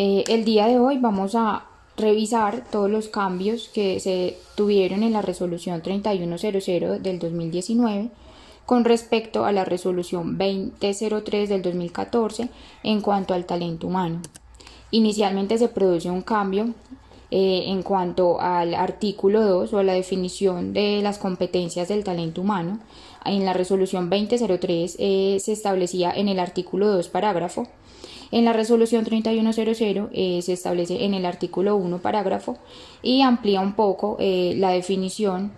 El día de hoy vamos a revisar todos los cambios que se tuvieron en la resolución 3100 del 2019 con respecto a la resolución 2003 del 2014 en cuanto al talento humano. Inicialmente se produce un cambio en cuanto al artículo 2 o a la definición de las competencias del talento humano. En la resolución 2003 se establecía en el artículo 2 parágrafo. En la resolución 3100 se establece en el artículo 1 parágrafo y amplía un poco la definición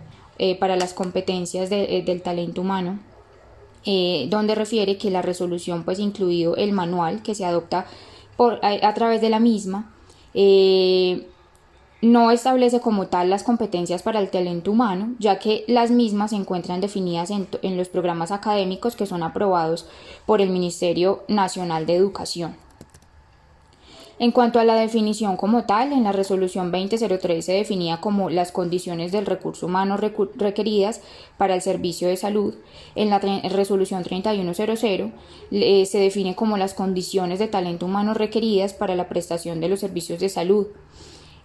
para las competencias del talento humano, donde refiere que la resolución, pues incluido el manual que se adopta a través de la misma, no establece como tal las competencias para el talento humano, ya que las mismas se encuentran definidas en los programas académicos que son aprobados por el Ministerio Nacional de Educación. En cuanto a la definición como tal, en la resolución 2003 se definía como las condiciones del recurso humano requeridas para el servicio de salud. En la resolución 3100 se define como las condiciones de talento humano requeridas para la prestación de los servicios de salud.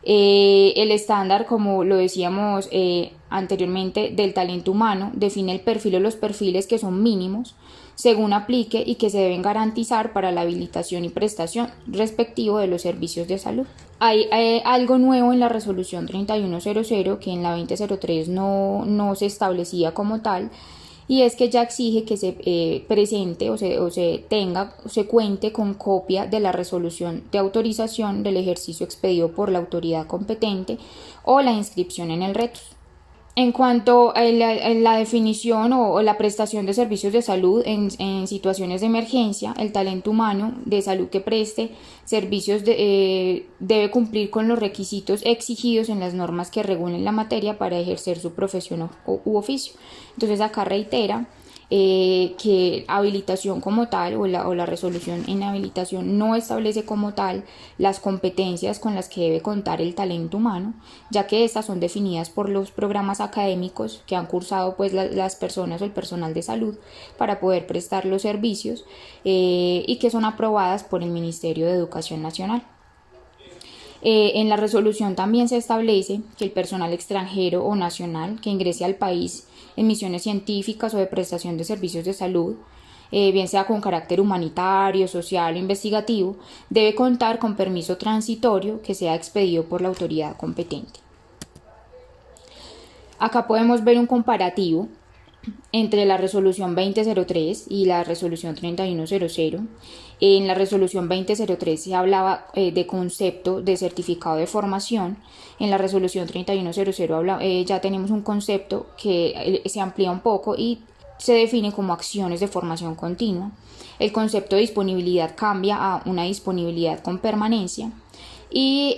El estándar, como lo decíamos anteriormente, del talento humano define el perfil o los perfiles que son mínimos según aplique y que se deben garantizar para la habilitación y prestación respectivo de los servicios de salud. Hay algo nuevo en la resolución 3100 que en la 2003 no se establecía como tal, y es que ya exige que se presente o se cuente con copia de la resolución de autorización del ejercicio expedido por la autoridad competente o la inscripción en el RETOS. En cuanto a la definición o la prestación de servicios de salud en situaciones de emergencia, el talento humano de salud que preste servicios debe cumplir con los requisitos exigidos en las normas que regulen la materia para ejercer su profesión u oficio. Entonces acá reitera que habilitación como tal o la resolución en habilitación no establece como tal las competencias con las que debe contar el talento humano, ya que estas son definidas por los programas académicos que han cursado pues las personas o el personal de salud para poder prestar los servicios y que son aprobadas por el Ministerio de Educación Nacional. En la resolución también se establece que el personal extranjero o nacional que ingrese al país en misiones científicas o de prestación de servicios de salud, bien sea con carácter humanitario, social o investigativo, debe contar con permiso transitorio que sea expedido por la autoridad competente. Acá podemos ver un comparativo entre la resolución 2003 y la resolución 3100. En la resolución 2003 se hablaba de concepto de certificado de formación. En la resolución 3100 ya tenemos un concepto que se amplía un poco y se define como acciones de formación continua. El concepto de disponibilidad cambia a una disponibilidad con permanencia y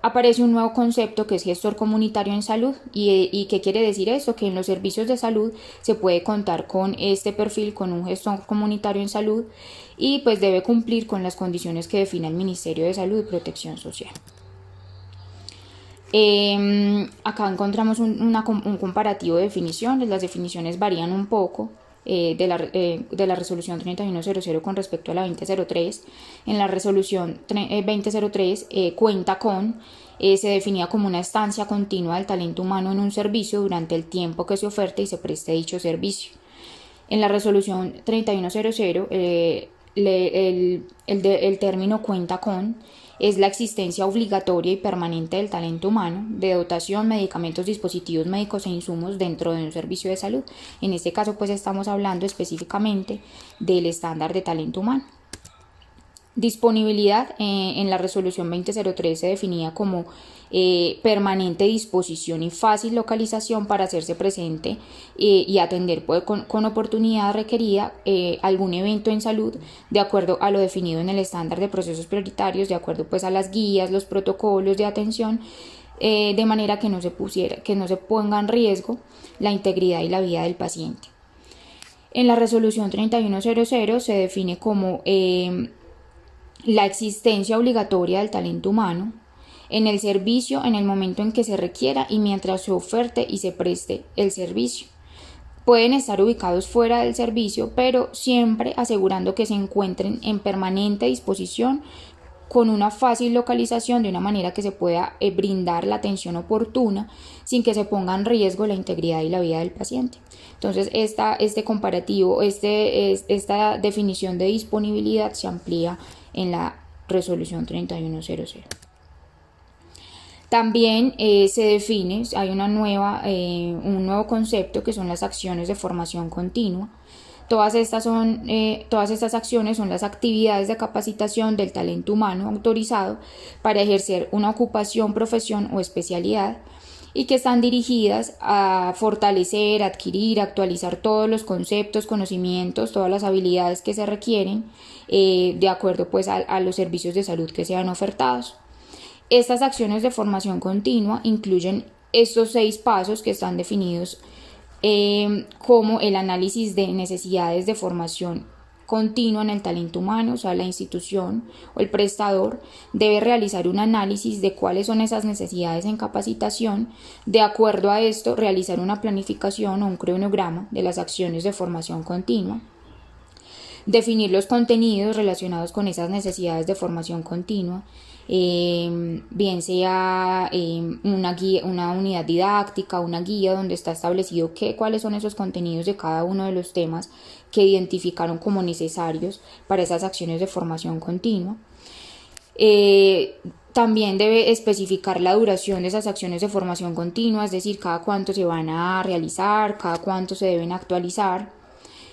aparece un nuevo concepto que es gestor comunitario en salud. ¿Y qué quiere decir esto? Que en los servicios de salud se puede contar con este perfil, con un gestor comunitario en salud, y pues debe cumplir con las condiciones que define el Ministerio de Salud y Protección Social. Acá encontramos un comparativo de definiciones. Las definiciones varían un poco de la resolución 3100 con respecto a la 2003. En la resolución 2003 cuenta con, se definía como una estancia continua del talento humano en un servicio durante el tiempo que se oferte y se preste dicho servicio. En la resolución 3100 el término cuenta con es la existencia obligatoria y permanente del talento humano, de dotación, medicamentos, dispositivos médicos e insumos dentro de un servicio de salud. En este caso, pues estamos hablando específicamente del estándar de talento humano. Disponibilidad en la resolución 2003 se definía como permanente disposición y fácil localización para hacerse presente y atender con oportunidad requerida algún evento en salud de acuerdo a lo definido en el estándar de procesos prioritarios, de acuerdo pues a las guías, los protocolos de atención, de manera que no se ponga en riesgo la integridad y la vida del paciente. En la resolución 3100 se define como la existencia obligatoria del talento humano en el servicio en el momento en que se requiera y mientras se oferte y se preste el servicio. Pueden estar ubicados fuera del servicio, pero siempre asegurando que se encuentren en permanente disposición con una fácil localización de una manera que se pueda brindar la atención oportuna sin que se ponga en riesgo la integridad y la vida del paciente. Entonces, este comparativo, esta definición de disponibilidad se amplía en la resolución 3100. También se define, hay un nuevo concepto que son las acciones de formación continua. Todas estas acciones son las actividades de capacitación del talento humano autorizado para ejercer una ocupación, profesión o especialidad y que están dirigidas a fortalecer, adquirir, actualizar todos los conceptos, conocimientos, todas las habilidades que se requieren de acuerdo pues a los servicios de salud que sean ofertados. Estas acciones de formación continua incluyen estos 6 pasos que están definidos como el análisis de necesidades de formación continua en el talento humano, o sea, la institución o el prestador debe realizar un análisis de cuáles son esas necesidades en capacitación, de acuerdo a esto realizar una planificación o un cronograma de las acciones de formación continua, definir los contenidos relacionados con esas necesidades de formación continua, bien sea una unidad didáctica, una guía donde está establecido cuáles son esos contenidos de cada uno de los temas que identificaron como necesarios para esas acciones de formación continua. También debe especificar la duración de esas acciones de formación continua, es decir, cada cuánto se van a realizar, cada cuánto se deben actualizar.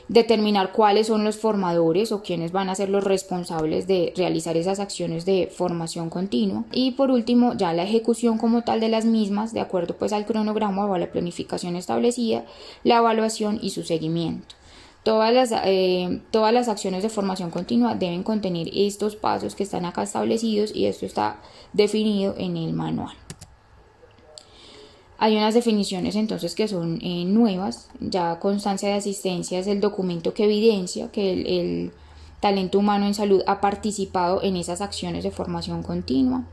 Determinar cuáles son los formadores o quiénes van a ser los responsables de realizar esas acciones de formación continua. Y por último, ya la ejecución como tal de las mismas, de acuerdo pues al cronograma o a la planificación establecida, la evaluación y su seguimiento. Todas las acciones de formación continua deben contener estos pasos que están acá establecidos y esto está definido en el manual. Hay unas definiciones entonces que son nuevas. Ya constancia de asistencia es el documento que evidencia que el talento humano en salud ha participado en esas acciones de formación continua.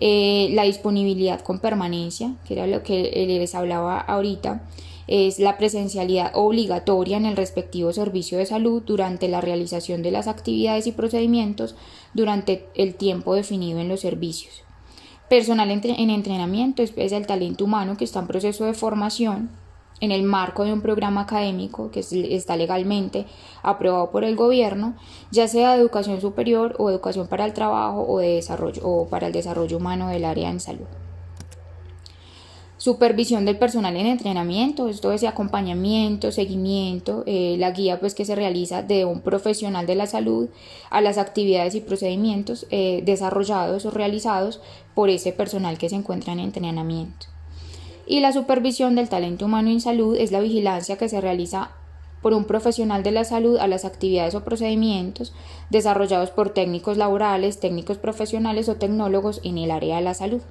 La disponibilidad con permanencia, que era lo que les hablaba ahorita, es la presencialidad obligatoria en el respectivo servicio de salud durante la realización de las actividades y procedimientos durante el tiempo definido en los servicios. Personal en entrenamiento es el talento humano que está en proceso de formación en el marco de un programa académico que está legalmente aprobado por el gobierno, ya sea de educación superior o educación para el trabajo o de desarrollo o para el desarrollo humano del área en salud. Supervisión del personal en entrenamiento, esto es acompañamiento, seguimiento, la guía pues que se realiza de un profesional de la salud a las actividades y procedimientos desarrollados o realizados por ese personal que se encuentra en entrenamiento. Y la supervisión del talento humano en salud es la vigilancia que se realiza por un profesional de la salud a las actividades o procedimientos desarrollados por técnicos laborales, técnicos profesionales o tecnólogos en el área de la salud.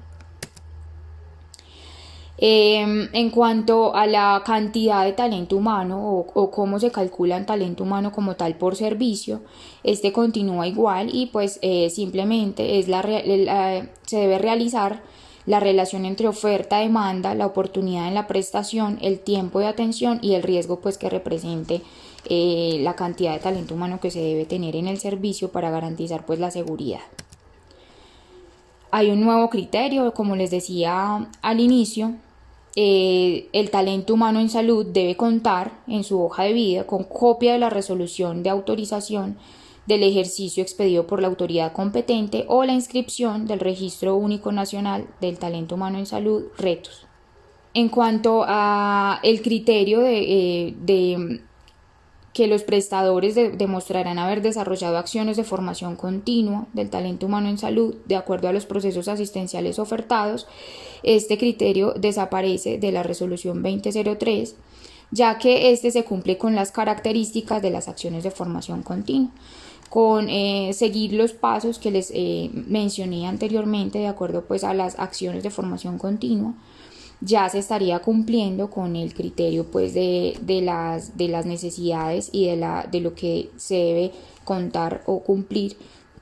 En cuanto a la cantidad de talento humano o cómo se calcula el talento humano como tal por servicio, este continúa igual y pues simplemente se debe realizar la relación entre oferta, demanda, la oportunidad en la prestación, el tiempo de atención y el riesgo pues que represente la cantidad de talento humano que se debe tener en el servicio para garantizar pues la seguridad. Hay un nuevo criterio, como les decía al inicio, el talento humano en salud debe contar en su hoja de vida con copia de la resolución de autorización del ejercicio expedido por la autoridad competente o la inscripción del Registro Único Nacional del Talento Humano en Salud, RETOS. En cuanto a el criterio de que los prestadores demostrarán haber desarrollado acciones de formación continua del talento humano en salud de acuerdo a los procesos asistenciales ofertados, este criterio desaparece de la resolución 2003, ya que este se cumple con las características de las acciones de formación continua, con seguir los pasos que les mencioné anteriormente de acuerdo pues a las acciones de formación continua. Ya se estaría cumpliendo con el criterio pues de las necesidades y de lo que se debe contar o cumplir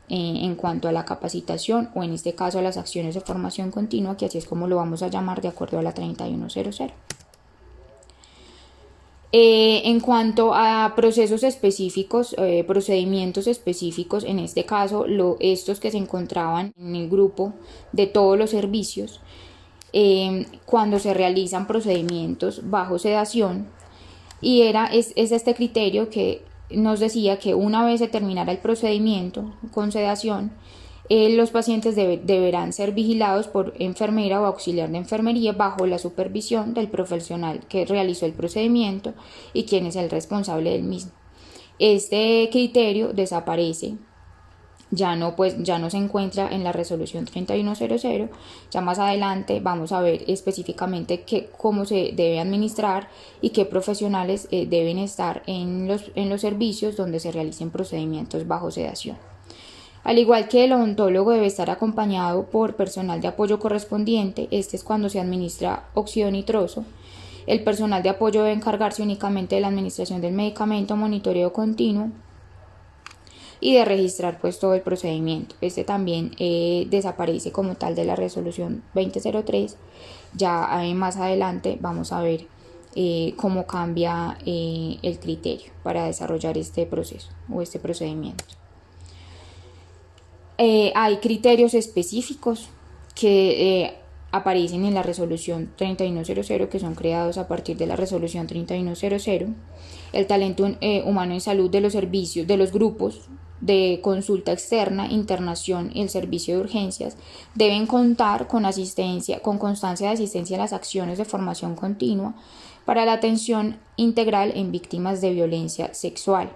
en cuanto a la capacitación o en este caso a las acciones de formación continua, que así es como lo vamos a llamar de acuerdo a la 3100. En cuanto a procesos específicos, procedimientos específicos, en este caso estos que se encontraban en el grupo de todos los servicios, cuando se realizan procedimientos bajo sedación, y es este criterio que nos decía que una vez se terminara el procedimiento con sedación, los pacientes deberán ser vigilados por enfermera o auxiliar de enfermería bajo la supervisión del profesional que realizó el procedimiento y quien es el responsable del mismo. Este criterio desaparece, ya no se encuentra en la resolución 3100. Ya más adelante vamos a ver específicamente cómo se debe administrar y qué profesionales deben estar en los servicios donde se realicen procedimientos bajo sedación. Al igual que el odontólogo debe estar acompañado por personal de apoyo correspondiente, este es cuando se administra óxido nitroso. El personal de apoyo debe encargarse únicamente de la administración del medicamento, monitoreo continuo y de registrar pues todo el procedimiento. Este también desaparece como tal de la resolución 2003. Ya más adelante vamos a ver cómo cambia el criterio para desarrollar este proceso o este procedimiento. Hay criterios específicos que aparecen en la resolución 3100, que son creados a partir de la resolución 3100. El talento humano en salud de los servicios, de los grupos de consulta externa, internación y el servicio de urgencias deben contar con constancia de asistencia a las acciones de formación continua para la atención integral en víctimas de violencia sexual.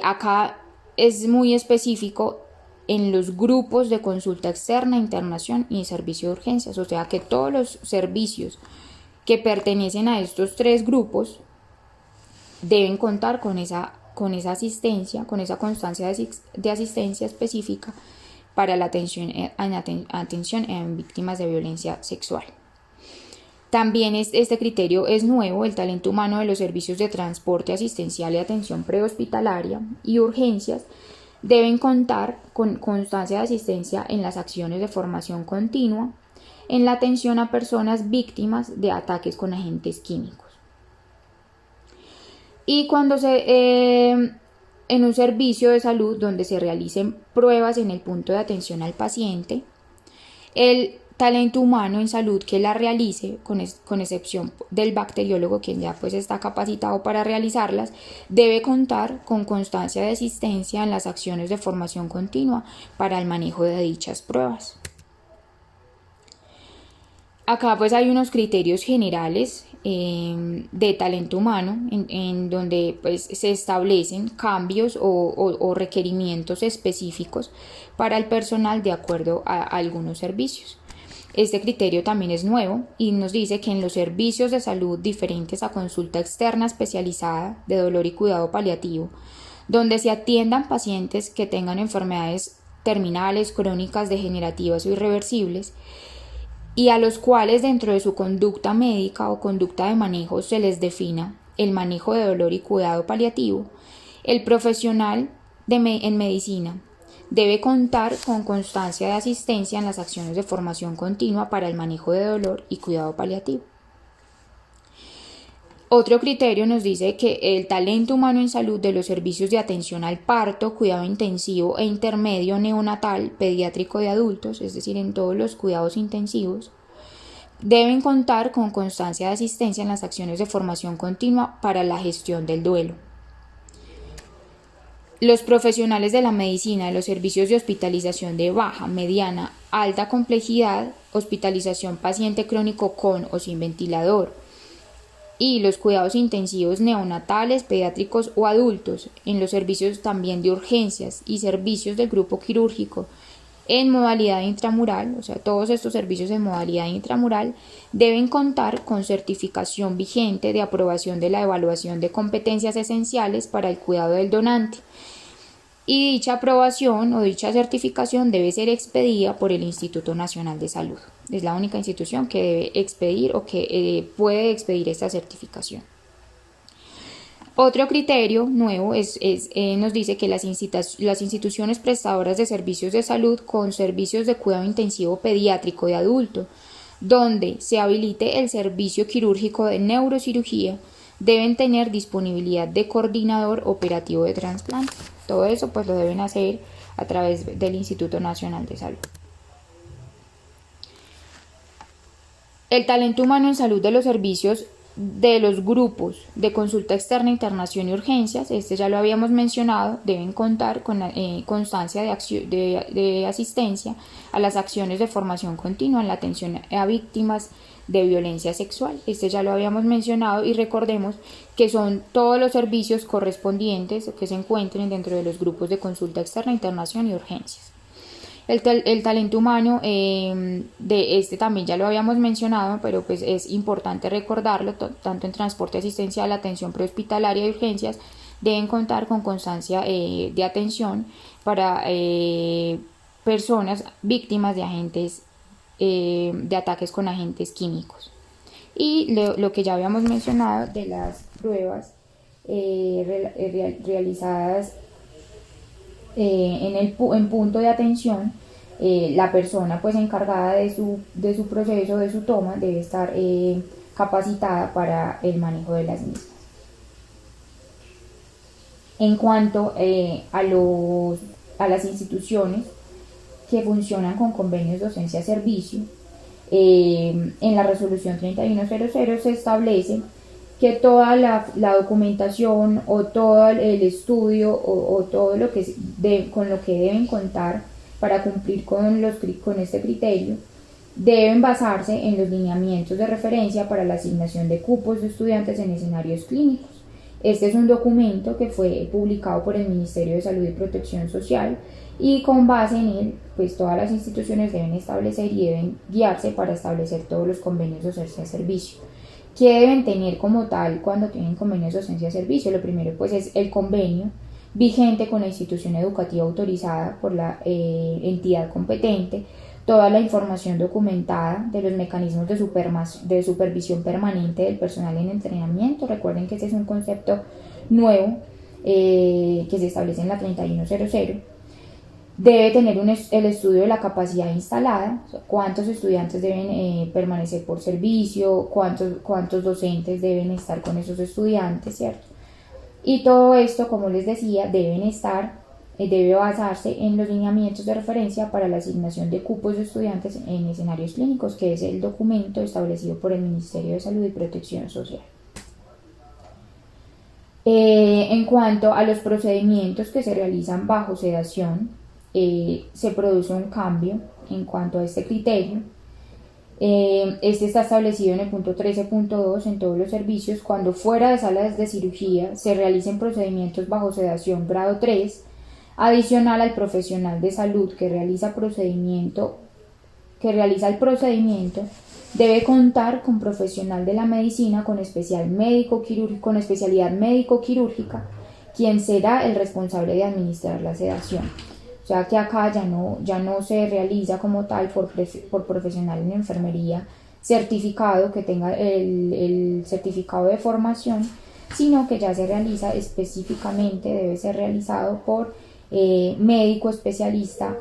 Acá es muy específico en los grupos de consulta externa, internación y servicio de urgencias, o sea que todos los servicios que pertenecen a estos tres grupos deben contar con esa asistencia, con esa constancia de asistencia específica para la atención en víctimas de violencia sexual. También este criterio es nuevo. El talento humano de los servicios de transporte asistencial y atención prehospitalaria y urgencias deben contar con constancia de asistencia en las acciones de formación continua en la atención a personas víctimas de ataques con agentes químicos. Y cuando en un servicio de salud donde se realicen pruebas en el punto de atención al paciente, el talento humano en salud que la realice, con excepción del bacteriólogo, quien ya pues está capacitado para realizarlas, debe contar con constancia de asistencia en las acciones de formación continua para el manejo de dichas pruebas. Acá pues hay unos criterios generales de talento humano en donde pues se establecen cambios o requerimientos específicos para el personal de acuerdo a algunos servicios. Este criterio también es nuevo y nos dice que en los servicios de salud diferentes a consulta externa especializada de dolor y cuidado paliativo, donde se atiendan pacientes que tengan enfermedades terminales, crónicas, degenerativas o irreversibles, y a los cuales dentro de su conducta médica o conducta de manejo se les defina el manejo de dolor y cuidado paliativo, el profesional en medicina debe contar con constancia de asistencia en las acciones de formación continua para el manejo de dolor y cuidado paliativo. Otro criterio nos dice que el talento humano en salud de los servicios de atención al parto, cuidado intensivo e intermedio neonatal, pediátrico de adultos, es decir, en todos los cuidados intensivos, deben contar con constancia de asistencia en las acciones de formación continua para la gestión del duelo. Los profesionales de la medicina de los servicios de hospitalización de baja, mediana, alta complejidad, hospitalización paciente crónico con o sin ventilador, y los cuidados intensivos neonatales, pediátricos o adultos, en los servicios también de urgencias y servicios del grupo quirúrgico en modalidad intramural, o sea, todos estos servicios en modalidad intramural deben contar con certificación vigente de aprobación de la evaluación de competencias esenciales para el cuidado del donante. Y dicha aprobación o dicha certificación debe ser expedida por el Instituto Nacional de Salud. Es la única institución que debe expedir o que puede expedir esta certificación. Otro criterio nuevo nos dice que las instituciones prestadoras de servicios de salud con servicios de cuidado intensivo pediátrico de adulto, donde se habilite el servicio quirúrgico de neurocirugía, deben tener disponibilidad de coordinador operativo de trasplante. Todo eso pues lo deben hacer a través del Instituto Nacional de Salud. El talento humano en salud de los servicios de los grupos de consulta externa, internación y urgencias, ya lo habíamos mencionado, deben contar con constancia de asistencia a las acciones de formación continua en la atención a víctimas de violencia sexual. Ya lo habíamos mencionado y recordemos que son todos los servicios correspondientes que se encuentren dentro de los grupos de consulta externa, internación y urgencias. El talento humano de también ya lo habíamos mencionado, pero pues es importante recordarlo, tanto en transporte asistencial, atención prehospitalaria y urgencias, deben contar con constancia de atención para personas víctimas de agentes de ataques con agentes químicos. Y lo que ya habíamos mencionado de las pruebas realizadas en punto de atención, la persona pues encargada de su proceso, de su toma, debe estar capacitada para el manejo de las mismas. En cuanto a las instituciones que funcionan con convenios docencia-servicio, en la resolución 3100 se establece que toda la documentación o todo el estudio o todo lo que con lo que deben contar para cumplir con este criterio deben basarse en los lineamientos de referencia para la asignación de cupos de estudiantes en escenarios clínicos. Este es un documento que fue publicado por el Ministerio de Salud y Protección Social y con base en él, pues todas las instituciones deben establecer y deben guiarse para establecer todos los convenios de docencia-servicio. ¿Qué deben tener como tal cuando tienen convenios de docencia-servicio? Lo primero pues es el convenio vigente con la institución educativa autorizada por la entidad competente, toda la información documentada de los mecanismos de supervisión permanente del personal en entrenamiento. Recuerden que este es un concepto nuevo que se establece en la 3100. Debe tener el estudio de la capacidad instalada, cuántos estudiantes deben permanecer por servicio, cuántos docentes deben estar con esos estudiantes, ¿cierto? Y todo esto, como les decía, debe basarse en los lineamientos de referencia para la asignación de cupos de estudiantes en escenarios clínicos, que es el documento establecido por el Ministerio de Salud y Protección Social. En cuanto a los procedimientos que se realizan bajo sedación, se produce un cambio en cuanto a este criterio. Este está establecido en el punto 13.2 en todos los servicios cuando fuera de salas de cirugía se realicen procedimientos bajo sedación grado 3, adicional al profesional de salud que realiza el procedimiento debe contar con profesional de la medicina con especialidad médico-quirúrgica, quien será el responsable de administrar la sedación. O sea que acá ya no se realiza como tal por profesional en enfermería certificado que tenga el certificado de formación, sino que ya se realiza específicamente, debe ser realizado por médico especialista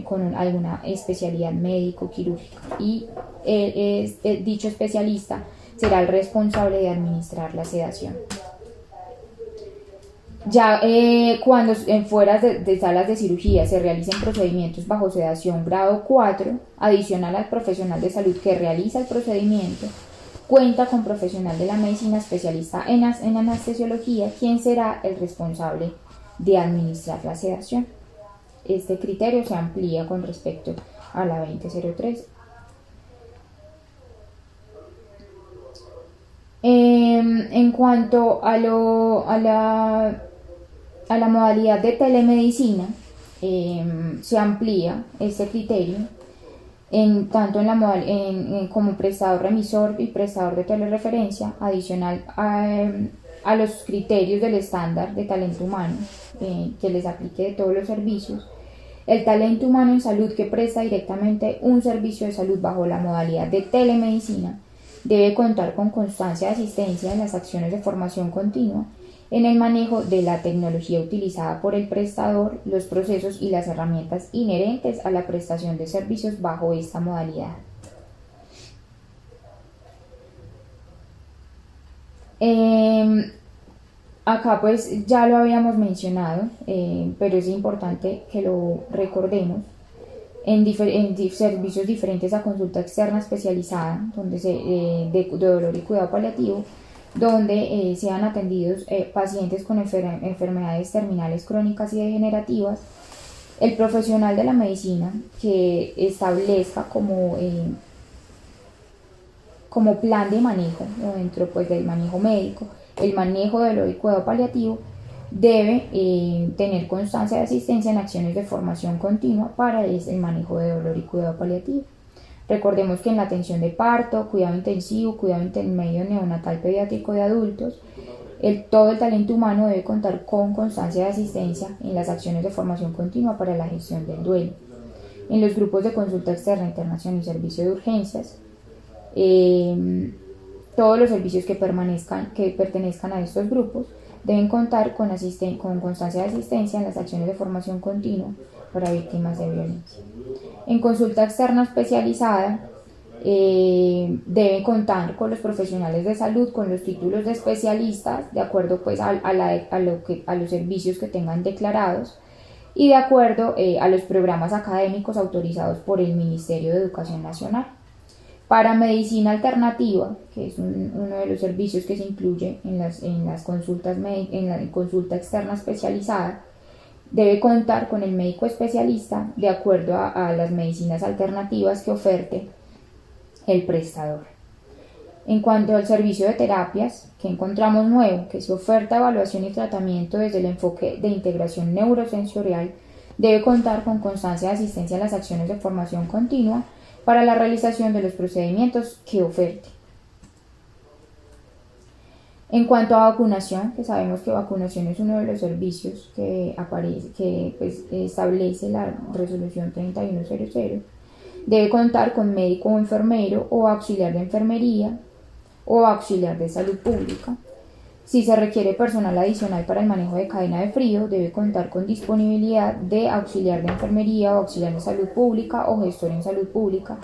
con alguna especialidad médico-quirúrgica y dicho especialista será el responsable de administrar la sedación. Ya cuando fuera de salas de cirugía se realicen procedimientos bajo sedación grado 4, adicional al profesional de salud que realiza el procedimiento, cuenta con profesional de la medicina especialista en anestesiología, quien será el responsable de administrar la sedación. Este criterio se amplía con respecto a la 2003. En cuanto a la modalidad de telemedicina, se amplía este criterio tanto como prestador remisor y prestador de telereferencia, adicional a los criterios del estándar de talento humano que les aplique de todos los servicios. El talento humano en salud que presta directamente un servicio de salud bajo la modalidad de telemedicina debe contar con constancia de asistencia en las acciones de formación continua, en el manejo de la tecnología utilizada por el prestador, los procesos y las herramientas inherentes a la prestación de servicios bajo esta modalidad. Acá pues ya lo habíamos mencionado, pero es importante que lo recordemos. En servicios diferentes a consulta externa especializada, donde de dolor y cuidado paliativo, donde sean atendidos pacientes con enfermedades terminales crónicas y degenerativas, el profesional de la medicina que establezca como plan de manejo, o dentro pues del manejo médico, el manejo de dolor y cuidado paliativo, debe tener constancia de asistencia en acciones de formación continua para el manejo de dolor y cuidado paliativo. Recordemos que en la atención de parto, cuidado intensivo, cuidado intermedio neonatal pediátrico de adultos, todo el talento humano debe contar con constancia de asistencia en las acciones de formación continua para la gestión del duelo. En los grupos de consulta externa, internación y servicio de urgencias, todos los servicios que pertenezcan a estos grupos deben contar con constancia de asistencia en las acciones de formación continua para víctimas de violencia. En consulta externa especializada, deben contar con los profesionales de salud, con los títulos de especialistas, de acuerdo pues a los servicios que tengan declarados y de acuerdo a los programas académicos autorizados por el Ministerio de Educación Nacional. Para medicina alternativa, que es uno de los servicios que se incluye en la consulta externa especializada, debe contar con el médico especialista de acuerdo a las medicinas alternativas que oferte el prestador. En cuanto al servicio de terapias, que encontramos nuevo, que se oferta evaluación y tratamiento desde el enfoque de integración neurosensorial, debe contar con constancia de asistencia en las acciones de formación continua para la realización de los procedimientos que oferte. En cuanto a vacunación, que sabemos que vacunación es uno de los servicios que establece la resolución 3100, debe contar con médico o enfermero o auxiliar de enfermería o auxiliar de salud pública. Si se requiere personal adicional para el manejo de cadena de frío, debe contar con disponibilidad de auxiliar de enfermería o auxiliar de salud pública o gestor en salud pública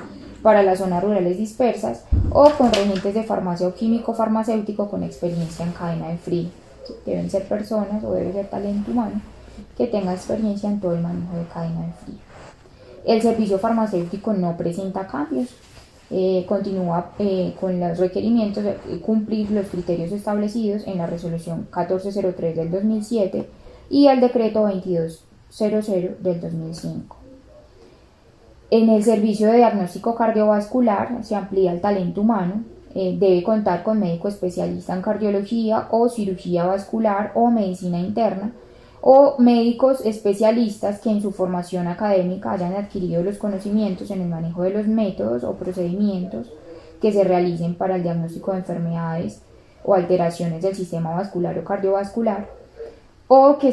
para las zonas rurales dispersas o con regentes de farmacia o químico farmacéutico con experiencia en cadena de frío. Deben ser personas o debe ser talento humano que tenga experiencia en todo el manejo de cadena de frío. El servicio farmacéutico no presenta cambios. Continúa con los requerimientos de cumplir los criterios establecidos en la resolución 1403 del 2007 y el decreto 2200 del 2005. En el servicio de diagnóstico cardiovascular se amplía el talento humano, debe contar con médico especialista en cardiología o cirugía vascular o medicina interna, o médicos especialistas que en su formación académica hayan adquirido los conocimientos en el manejo de los métodos o procedimientos que se realicen para el diagnóstico de enfermedades o alteraciones del sistema vascular o cardiovascular, o que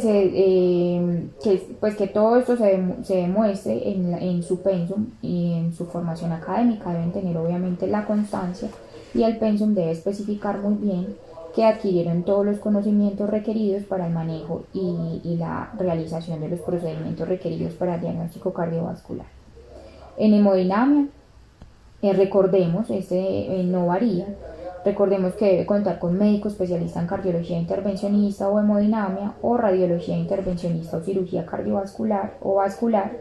todo esto se demuestre en su pensum y en su formación académica. Deben tener obviamente la constancia y el pensum debe especificar muy bien que adquirieron todos los conocimientos requeridos para el manejo y la realización de los procedimientos requeridos para el diagnóstico cardiovascular. En hemodinamia, recordemos, no varía. Recordemos que debe contar con médico especialista en cardiología intervencionista o hemodinamia, o radiología intervencionista o cirugía cardiovascular o vascular,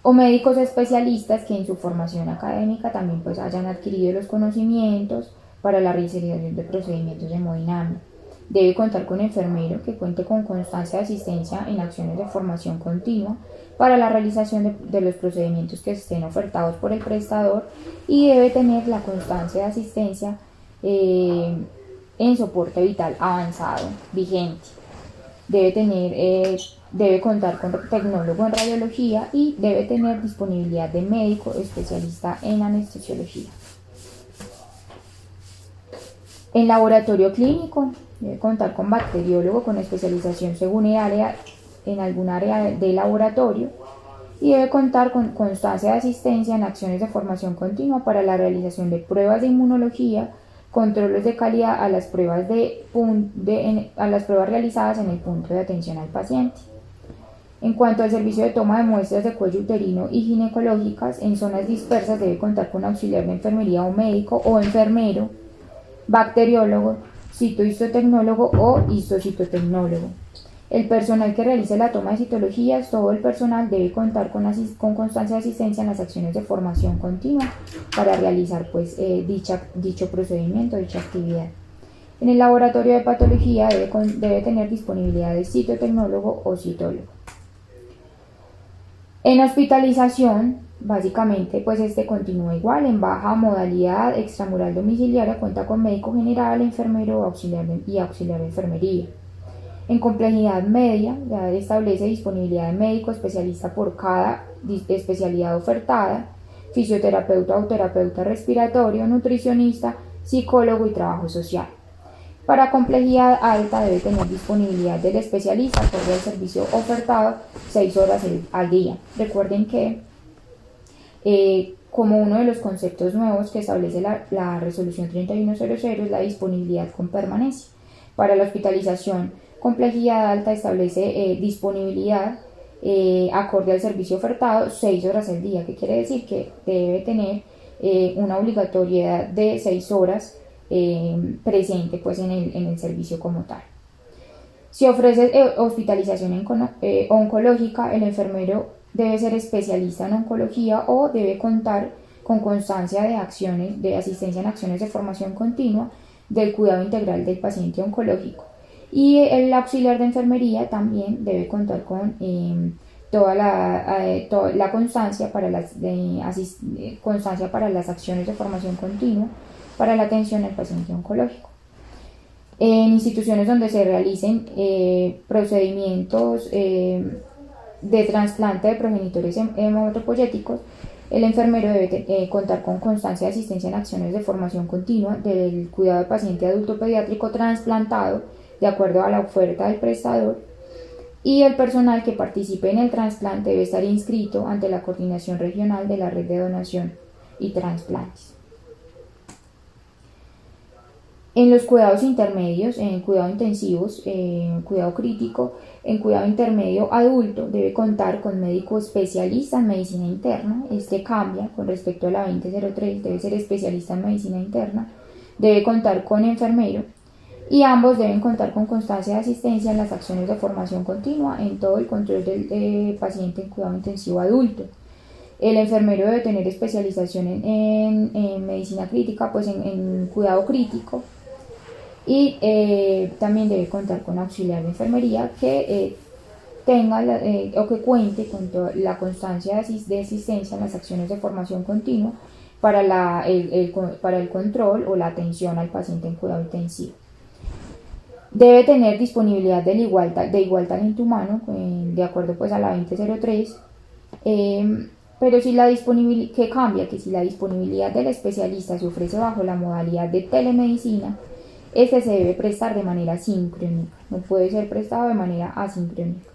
o médicos especialistas que en su formación académica también pues hayan adquirido los conocimientos para la realización de procedimientos de hemodinamia. Debe contar con enfermero que cuente con constancia de asistencia en acciones de formación continua para la realización de los procedimientos que estén ofertados por el prestador, y debe tener la constancia de asistencia en soporte vital avanzado vigente. Debe contar con tecnólogo en radiología y debe tener disponibilidad de médico especialista en anestesiología. En laboratorio clínico, debe contar con bacteriólogo con especialización según en algún área de laboratorio, y debe contar con constancia de asistencia en acciones de formación continua para la realización de pruebas de inmunología, controles de calidad a las pruebas realizadas en el punto de atención al paciente. En cuanto al servicio de toma de muestras de cuello uterino y ginecológicas en zonas dispersas, debe contar con auxiliar de enfermería o médico o enfermero, bacteriólogo, citohistotecnólogo o histocitotecnólogo. El personal que realice la toma de citologías, todo el personal debe contar con constancia de asistencia en las acciones de formación continua para realizar pues, dicho procedimiento, dicha actividad. En el laboratorio de patología debe tener disponibilidad de citotecnólogo o citólogo. En hospitalización, básicamente, pues continúa igual, en baja modalidad extramural domiciliaria, cuenta con médico general, enfermero auxiliar y auxiliar de enfermería. En complejidad media, ya establece disponibilidad de médico especialista por cada especialidad ofertada, fisioterapeuta o terapeuta respiratorio, nutricionista, psicólogo y trabajo social. Para complejidad alta debe tener disponibilidad del especialista por el servicio ofertado 6 horas al día. Recuerden que como uno de los conceptos nuevos que establece la resolución 3100 es la disponibilidad con permanencia. Para la hospitalización, complejidad alta establece disponibilidad acorde al servicio ofertado 6 horas al día, que quiere decir que debe tener una obligatoriedad de 6 horas presente pues, en el servicio como tal. Si ofrece hospitalización oncológica, el enfermero debe ser especialista en oncología o debe contar con constancia de asistencia en acciones de formación continua del cuidado integral del paciente oncológico. Y el auxiliar de enfermería también debe contar con toda la constancia para las acciones de formación continua para la atención al paciente oncológico. En instituciones donde se realicen procedimientos de trasplante de progenitores hematopoyéticos, el enfermero debe contar con constancia de asistencia en acciones de formación continua del cuidado del paciente adulto pediátrico trasplantado de acuerdo a la oferta del prestador, y el personal que participe en el trasplante debe estar inscrito ante la Coordinación Regional de la Red de Donación y Trasplantes. En los cuidados intermedios, en cuidado intensivos, cuidado crítico, en cuidado intermedio adulto debe contar con médico especialista en medicina interna. Este cambia con respecto a la 2003, debe ser especialista en medicina interna, debe contar con enfermero y ambos deben contar con constancia de asistencia en las acciones de formación continua en todo el control del paciente en cuidado intensivo adulto. El enfermero debe tener especialización en medicina crítica, pues en cuidado crítico. Y también debe contar con auxiliar de enfermería que tenga o que cuente con la constancia de asistencia en las acciones de formación continua para el control o la atención al paciente en cuidado intensivo. Debe tener disponibilidad de igual talento humano, de acuerdo pues a la 2003, pero si la disponibilidad, que cambia, que si la disponibilidad del especialista se ofrece bajo la modalidad de telemedicina, este se debe prestar de manera sincrónica, no puede ser prestado de manera asincrónica.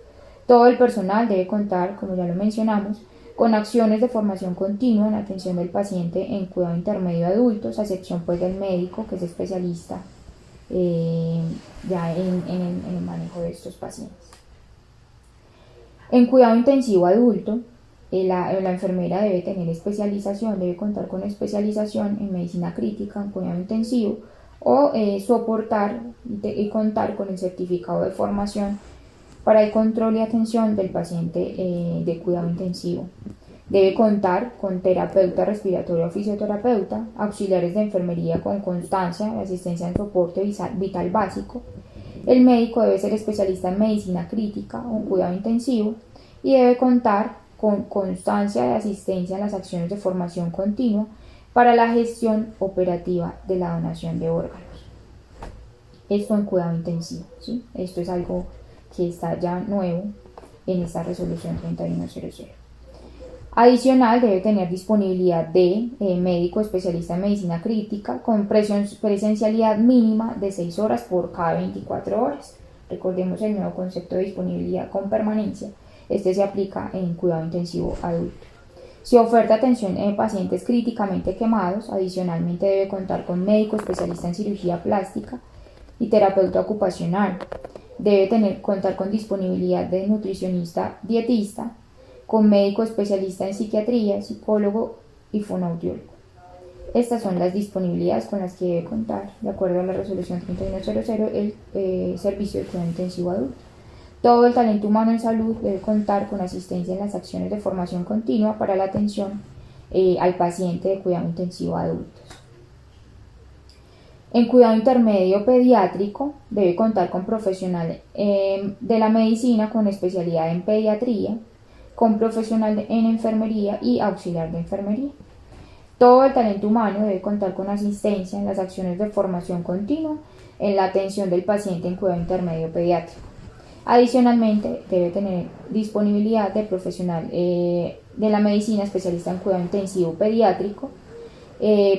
Todo el personal debe contar, como ya lo mencionamos, con acciones de formación continua en atención del paciente en cuidado intermedio de adultos, a excepción pues del médico que es especialista ya en el manejo de estos pacientes. En cuidado intensivo adulto, la enfermera debe tener especialización, debe contar con especialización en medicina crítica, en cuidado intensivo, o soportar y contar con el certificado de formación para el control y atención del paciente de cuidado intensivo. Debe contar con terapeuta respiratorio o fisioterapeuta, auxiliares de enfermería con constancia de asistencia en soporte vital básico. El médico debe ser especialista en medicina crítica o en cuidado intensivo y debe contar con constancia de asistencia en las acciones de formación continua para la gestión operativa de la donación de órganos. Esto en cuidado intensivo, ¿sí? Esto es algo que está ya nuevo en esta resolución 3100. Adicional, debe tener disponibilidad de médico especialista en medicina crítica con presencialidad mínima de 6 horas por cada 24 horas. Recordemos el nuevo concepto de disponibilidad con permanencia. Este se aplica en cuidado intensivo adulto. Si oferta atención en pacientes críticamente quemados, adicionalmente debe contar con médico especialista en cirugía plástica y terapeuta ocupacional. Debe contar con disponibilidad de nutricionista dietista, con médico especialista en psiquiatría, psicólogo y fonoaudiólogo. Estas son las disponibilidades con las que debe contar, de acuerdo a la resolución 3100, el servicio de cuidado intensivo adulto. Todo el talento humano en salud debe contar con asistencia en las acciones de formación continua para la atención al paciente de cuidado intensivo adultos. En cuidado intermedio pediátrico debe contar con profesional de la medicina con especialidad en pediatría, con profesional en enfermería y auxiliar de enfermería. Todo el talento humano debe contar con asistencia en las acciones de formación continua en la atención del paciente en cuidado intermedio pediátrico. Adicionalmente, debe tener disponibilidad de profesional de la medicina especialista en cuidado intensivo pediátrico,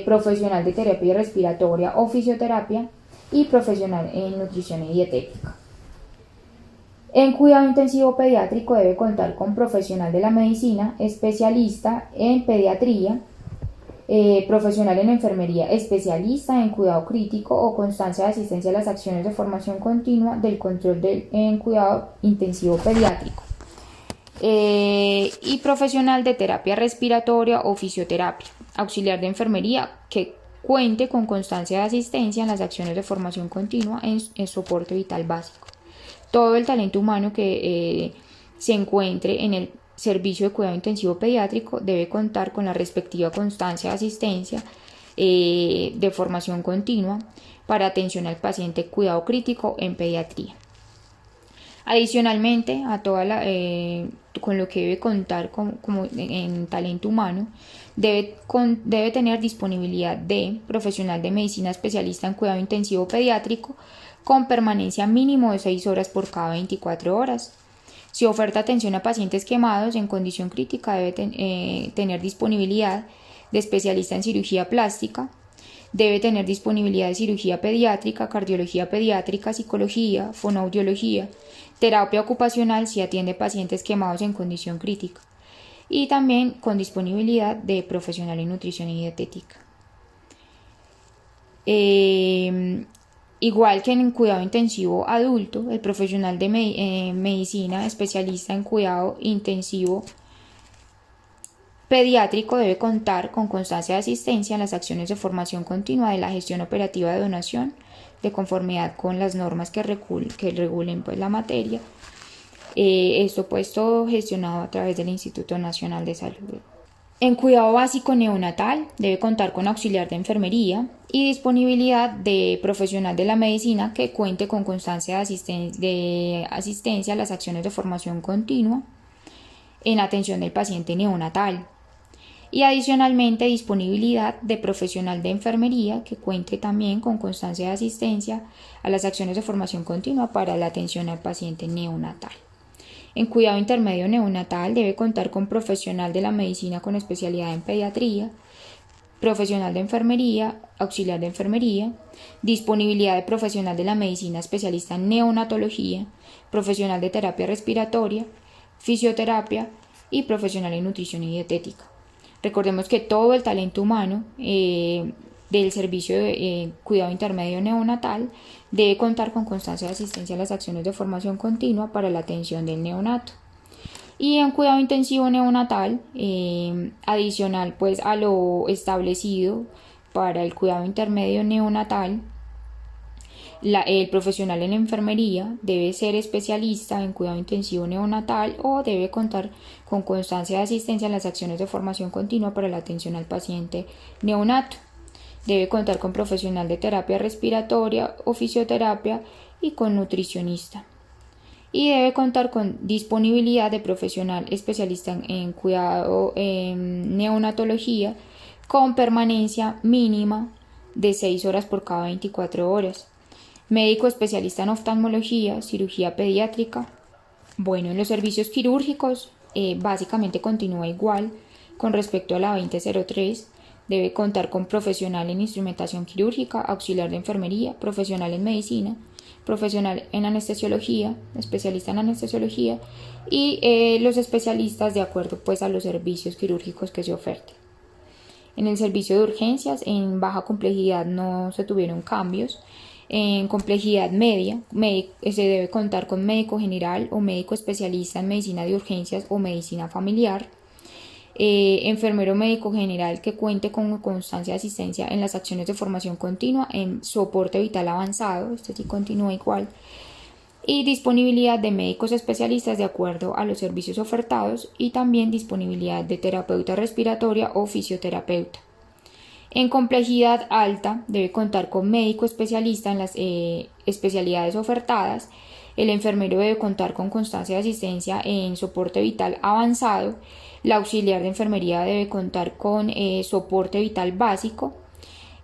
profesional de terapia respiratoria o fisioterapia y profesional en nutrición y dietética. En cuidado intensivo pediátrico debe contar con profesional de la medicina especialista en pediatría, profesional en enfermería especialista en cuidado crítico o constancia de asistencia a las acciones de formación continua del control en cuidado intensivo pediátrico, y profesional de terapia respiratoria o fisioterapia, auxiliar de enfermería que cuente con constancia de asistencia en las acciones de formación continua en soporte vital básico. Todo el talento humano que se encuentre en el servicio de cuidado intensivo pediátrico debe contar con la respectiva constancia de asistencia de formación continua para atención al paciente cuidado crítico en pediatría. Adicionalmente, con lo que debe contar como en talento humano, debe tener disponibilidad de profesional de medicina especialista en cuidado intensivo pediátrico con permanencia mínimo de 6 horas por cada 24 horas. Si oferta atención a pacientes quemados en condición crítica, debe tener disponibilidad de especialista en cirugía plástica, debe tener disponibilidad de cirugía pediátrica, cardiología pediátrica, psicología, fonoaudiología, terapia ocupacional si atiende pacientes quemados en condición crítica, y también con disponibilidad de profesional en nutrición y dietética. Igual que en cuidado intensivo adulto, el profesional de medicina especialista en cuidado intensivo pediátrico debe contar con constancia de asistencia en las acciones de formación continua de la gestión operativa de donación de conformidad con las normas que regulen la materia. Esto pues todo gestionado a través del Instituto Nacional de Salud. En cuidado básico neonatal debe contar con auxiliar de enfermería y disponibilidad de profesional de la medicina que cuente con constancia de asistencia a las acciones de formación continua en atención del paciente neonatal. Y adicionalmente disponibilidad de profesional de enfermería que cuente también con constancia de asistencia a las acciones de formación continua para la atención al paciente neonatal. En cuidado intermedio neonatal debe contar con profesional de la medicina con especialidad en pediatría, profesional de enfermería, auxiliar de enfermería, disponibilidad de profesional de la medicina especialista en neonatología, profesional de terapia respiratoria, fisioterapia y profesional en nutrición y dietética. Recordemos que todo el talento humano del servicio de cuidado intermedio neonatal debe contar con constancia de asistencia a las acciones de formación continua para la atención del neonato. Y en cuidado intensivo neonatal, adicional pues a lo establecido para el cuidado intermedio neonatal, el profesional en enfermería debe ser especialista en cuidado intensivo neonatal o debe contar con constancia de asistencia en las acciones de formación continua para la atención al paciente neonato. Debe contar con profesional de terapia respiratoria o fisioterapia y con nutricionista. Y debe contar con disponibilidad de profesional especialista en cuidado en neonatología con permanencia mínima de 6 horas por cada 24 horas. Médico especialista en oftalmología, cirugía pediátrica. Bueno, en los servicios quirúrgicos básicamente continúa igual con respecto a la 2003. Debe contar con profesional en instrumentación quirúrgica, auxiliar de enfermería, profesional en medicina, profesional en anestesiología, especialista en anestesiología y los especialistas de acuerdo pues a los servicios quirúrgicos que se oferten. En el servicio de urgencias en baja complejidad no se tuvieron cambios. En complejidad media se debe contar con médico general o médico especialista en medicina de urgencias o medicina familiar. enfermero médico general que cuente con constancia de asistencia en las acciones de formación continua en soporte vital avanzado, este sí continúa igual, y disponibilidad de médicos especialistas de acuerdo a los servicios ofertados y también disponibilidad de terapeuta respiratoria o fisioterapeuta. En complejidad alta debe contar con médico especialista en las especialidades ofertadas. El enfermero debe contar con constancia de asistencia en soporte vital avanzado. La auxiliar de enfermería debe contar con soporte vital básico.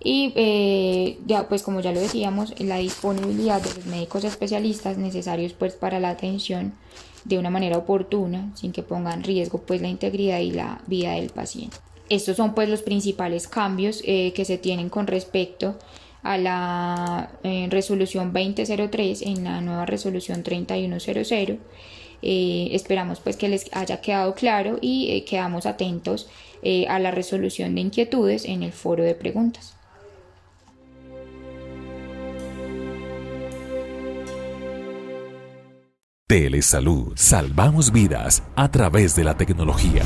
Y ya, pues como ya lo decíamos, la disponibilidad de los médicos especialistas necesarios pues para la atención de una manera oportuna, sin que ponga en riesgo pues la integridad y la vida del paciente. Estos son pues los principales cambios que se tienen con respecto a la resolución 2003 en la nueva resolución 3100. Esperamos pues que les haya quedado claro y quedamos atentos a la resolución de inquietudes en el foro de preguntas. Telesalud. Salvamos vidas a través de la tecnología.